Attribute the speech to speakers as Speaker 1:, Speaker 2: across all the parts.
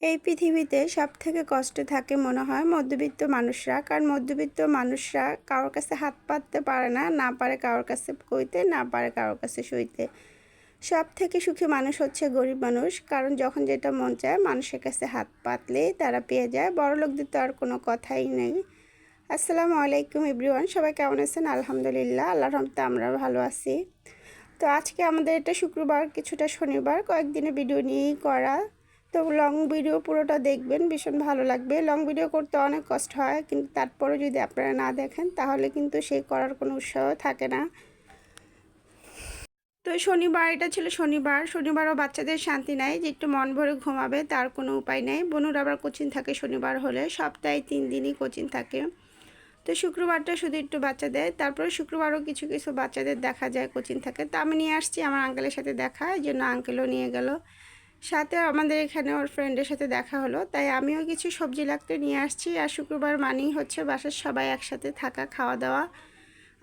Speaker 1: এই পৃথিবীতে সবথেকে কষ্টে থাকে মনে হয় মধ্যবিত্ত মানুষরা। কারণ মধ্যবিত্ত মানুষরা কারোর কাছে হাত পাততে পারে না, না পারে কারোর কাছে কইতে, না পারে কারোর কাছে সইতে। সবথেকে সুখী মানুষ হচ্ছে গরিব মানুষ। কারণ যখন যেটা মন চায় মানুষের কাছে হাত পাতলেই তারা পেয়ে যায়। বড়লোকদের তো আর কোনো কথাই নেই। আসসালামু আলাইকুম এভরিওয়ান, সবাই কেমন আছেন? আলহামদুলিল্লাহ, আল্লাহর রহমতে আমরা ভালো আছি। তো আজকে আমাদের এটা শুক্রবার, কিছুটা শনিবার, কয়েকদিনের ভিডিও নিয়েই করা। তো লং ভিডিও পুরোটা দেখবেন, ভীষণ ভালো লাগবে। লং ভিডিও করতে অনেক কষ্ট হয়, কিন্তু তারপরে যদি আপনারা না দেখেন তাহলে কিন্তু সেই করার কোনো উৎসাহ থাকে না। তো শনিবার, এটা ছিল শনিবারও বাচ্চাদের শান্তি নাই যে একটু মন ভরে ঘুমাবে, তার কোনো উপায় নেই। বনুর আবার কোচিং থাকে শনিবার হলে, সপ্তাহে 3 দিনই কোচিং থাকে। তো শুক্রবারটা শুধু একটু বাচ্চাদের, তারপরে শুক্রবারও কিছু কিছু বাচ্চাদের দেখা যায় কোচিং থাকে। তো আমি নিয়ে আসছি আমার আঙ্কেলের সাথে দেখা, এই জন্য আঙ্কেলও নিয়ে গেল সাথে। আমাদের এখানে ওর ফ্রেন্ডের সাথে দেখা হলো, তাই আমিও কিছু সবজি লাগতে নিয়ে আসছি। আর শুক্রবার মানেই হচ্ছে বাসার সবাই একসাথে থাকা, খাওয়া দাওয়া।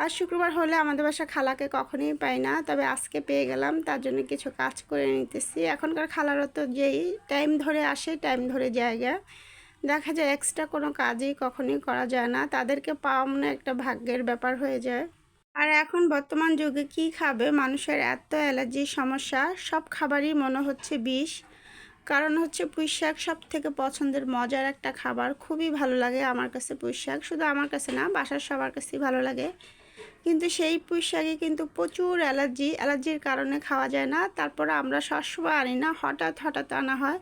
Speaker 1: আর শুক্রবার হলে আমাদের বাসা খালাকে কখনোই পাই না, তবে আজকে পেয়ে গেলাম, তার জন্য কিছু কাজ করে নিতেছি। এখনকার খালারা তো যেই টাইম ধরে আসে টাইম ধরে জায়গা, দেখা যায় এক্সট্রা কোনো কাজই কখনোই করা যায় না, তাদেরকে পাওয়া মনে একটা ভাগ্যের ব্যাপার হয়ে যায়। আর এখন বর্তমান যুগে কি খাবে, মানুষের এত অ্যালার্জির সমস্যা, সব খাবারই মনে হচ্ছে বিষ। কারণ হচ্ছে পুঁই শাক সব থেকে পছন্দের মজার একটা খাবার, খুবই ভালো লাগে আমার কাছে পুঁই শাক। শুধু আমার কাছে না, বাসার সবার কাছেই ভালো লাগে। কিন্তু সেই পুঁই শাকে কিন্তু প্রচুর অ্যালার্জির কারণে খাওয়া যায় না। তারপরে আমরা সবসময় আনি না, হঠাৎ হঠাৎ আনা হয়।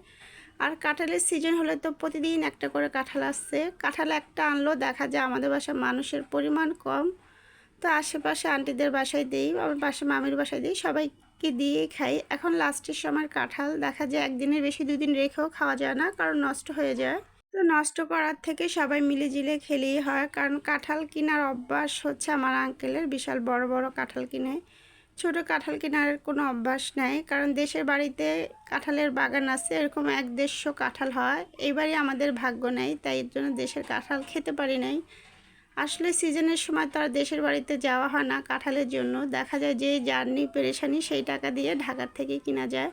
Speaker 1: আর কাঁঠালের সিজন হলে তো প্রতিদিন একটা করে কাঁঠাল আসছে। কাঁঠাল একটা আনলেও দেখা যায় আমাদের বাসায় মানুষের পরিমাণ কম, তো আশেপাশে আন্টিদের বাসায় দিই, আমার পাশে মামির বাসায় দিই, সবাইকে দিয়েই খাই। এখন লাস্টের সময় কাঁঠাল দেখা যায় একদিনের বেশি 2 দিন রেখেও খাওয়া যায় না, কারণ নষ্ট হয়ে যায়। তো নষ্ট করার থেকে সবাই মিলেজিলে খেলেই হয়। কারণ কাঁঠাল কেনার অভ্যাস হচ্ছে আমার আঙ্কেলের, বিশাল বড় বড় কাঁঠাল কিনে, ছোট কাঁঠাল কেনার কোনো অভ্যাস নাই। কারণ দেশের বাড়িতে কাঁঠালের বাগান আছে, এরকম 1-150 কাঁঠাল হয়। এইবারই আমাদের ভাগ্য নেই, তাই এর জন্য দেশের কাঁঠাল খেতে পারি নাই। আসলে সিজনের সময় তো আর দেশের বাড়িতে যাওয়া হয় না কাঁঠালের জন্য, দেখা যায় যে জার্নি পেরেশানি সেই টাকা দিয়ে ঢাকার থেকে কিনা যায়।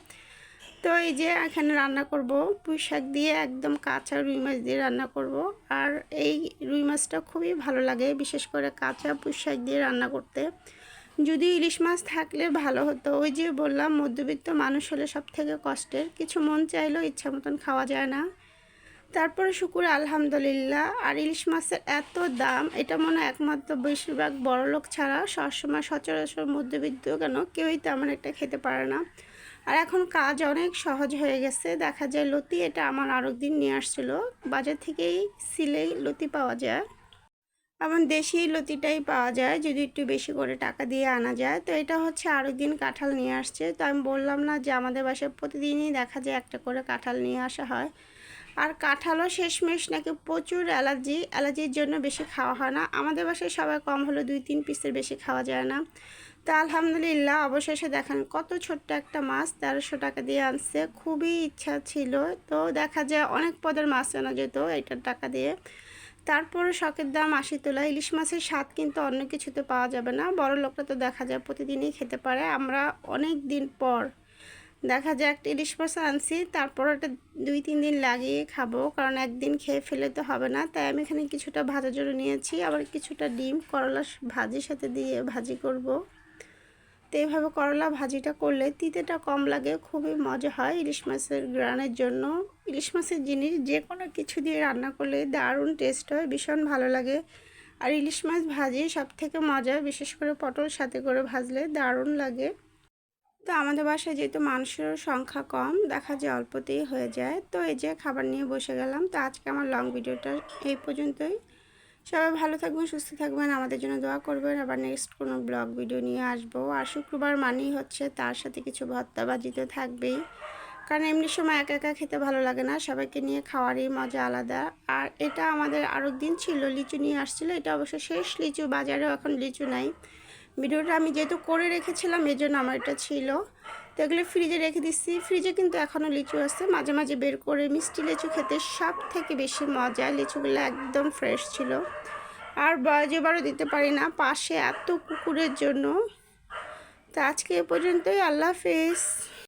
Speaker 1: তো এই যে এখানে রান্না করব পুঁই শাক দিয়ে, একদম কাঁচা রুই মাছ দিয়ে রান্না করব। আর এই রুই মাছটা খুবই ভালো লাগে, বিশেষ করে কাঁচা পুঁই শাক দিয়ে রান্না করতে। যদি ইলিশ মাছ থাকলে ভালো হতো, ওই যে বললাম মধ্যবিত্ত মানুষ হলে সব থেকে কষ্টের, কিছু মন চাইলেও ইচ্ছা মতন খাওয়া যায় না। তারপরে শুকুর আলহামদুলিল্লাহ। আর ইলিশ মাছের এত দাম, এটা মনে হয় একমাত্র বেশিরভাগ বড়লোক ছাড়া সবসময় সচরাচর মধ্যবিত্ত কেন কেউই তেমন একটা খেতে পারে না। আর এখন কাজ অনেক সহজ হয়ে গেছে, দেখা যায় লতি, এটা আমার আরেক দিন নিয়ে আসছিল, বাজার থেকেই সিলেই লতি পাওয়া যায়। এমন দেশি লতিটাই পাওয়া যায় যদি একটু বেশি করে টাকা দিয়ে আনা যায়। তো এটা হচ্ছে আরেক দিন কাঁঠাল নিয়ে আসছে। তো আমি বললাম না যে আমাদের বাসায় প্রতিদিনই দেখা যায় একটা করে কাঁঠাল নিয়ে আসা হয়। আর কাঁঠালও শেষমেশ নাকি প্রচুর অ্যালার্জির জন্য বেশি খাওয়া হয় না। আমাদের বাসায় সবাই কম হলো 2-3 পিসের বেশি খাওয়া যায় না। তো আলহামদুলিল্লাহ অবশেষে দেখেন কত ছোট্ট একটা মাছ 1300 টাকা দিয়ে আনছে। খুবই ইচ্ছা ছিল, তো দেখা যায় অনেক পদের মাছ আনা যেত এইটার টাকা দিয়ে। তারপরে শখের দাম 80 তোলা। ইলিশ মাছের স্বাদ কিন্তু অন্য কিছুতে পাওয়া যাবে না। বড় লোকরা তো দেখা যায় প্রতিদিনই খেতে পারে, আমরা অনেক দিন পর দেখা যায় একটা ইলিশ মাছ আনছি, তারপর ওটা 2-3 দিন লাগিয়ে খাবো, কারণ একদিন খেয়ে ফেলে তো হবে না। তাই আমি এখানে কিছুটা ভাজা জন্য নিয়েছি, আবার কিছুটা ডিম করলা ভাজির সাথে দিয়ে ভাজি করব। তো এইভাবে করলা ভাজিটা করলে তিতেটা কম লাগে, খুবই মজা হয় ইলিশ মাছের গ্রানের জন্য। ইলিশ মাছের জিনিস যে কোনো কিছু দিয়ে রান্না করলে দারুণ টেস্ট হয়, ভীষণ ভালো লাগে। আর ইলিশ মাছ ভাজি সব থেকে মজা, বিশেষ করে পটল সাথে করে ভাজলে দারুণ লাগে। তো আমাদের বাসায় যেহেতু মানুষের সংখ্যা কম, দেখা যায় অল্পতেই হয়ে যায়। তো এই যে খাবার নিয়ে বসে গেলাম। তো আজকে আমার লং ভিডিওটা এই পর্যন্তই। সবাই ভালো থাকবেন, সুস্থ থাকবেন, আমাদের জন্য দোয়া করবেন। আবার নেক্সট কোনো ব্লগ ভিডিও নিয়ে আসবো। আর শুক্রবার মানেই হচ্ছে তার সাথে কিছু ভর্তাবাজি তো থাকবেই, কারণ এমনি সময় একা একা খেতে ভালো লাগে না, সবাইকে নিয়ে খাওয়ারই মজা আলাদা। আর এটা আমাদের আরেক দিন ছিল, লিচু নিয়ে আসছিলো, এটা অবশ্য শেষ লিচু, বাজারেও এখন লিচু নাই। ভিডিওটা আমি যেহেতু করে রেখেছিলাম এই জন্য আমার এটা ছিল। তো এগুলো ফ্রিজে রেখে দিচ্ছি, ফ্রিজে কিন্তু এখনও লিচু আছে, মাঝে মাঝে বের করে। মিষ্টি লিচু খেতে সব থেকে বেশি মজা, লিচুগুলো একদম ফ্রেশ ছিল। আর যেবারও দিতে পারি না, পাশে এত কুকুরের জন্য। তো আজকে এ পর্যন্তই, আল্লাহ হাফেজ।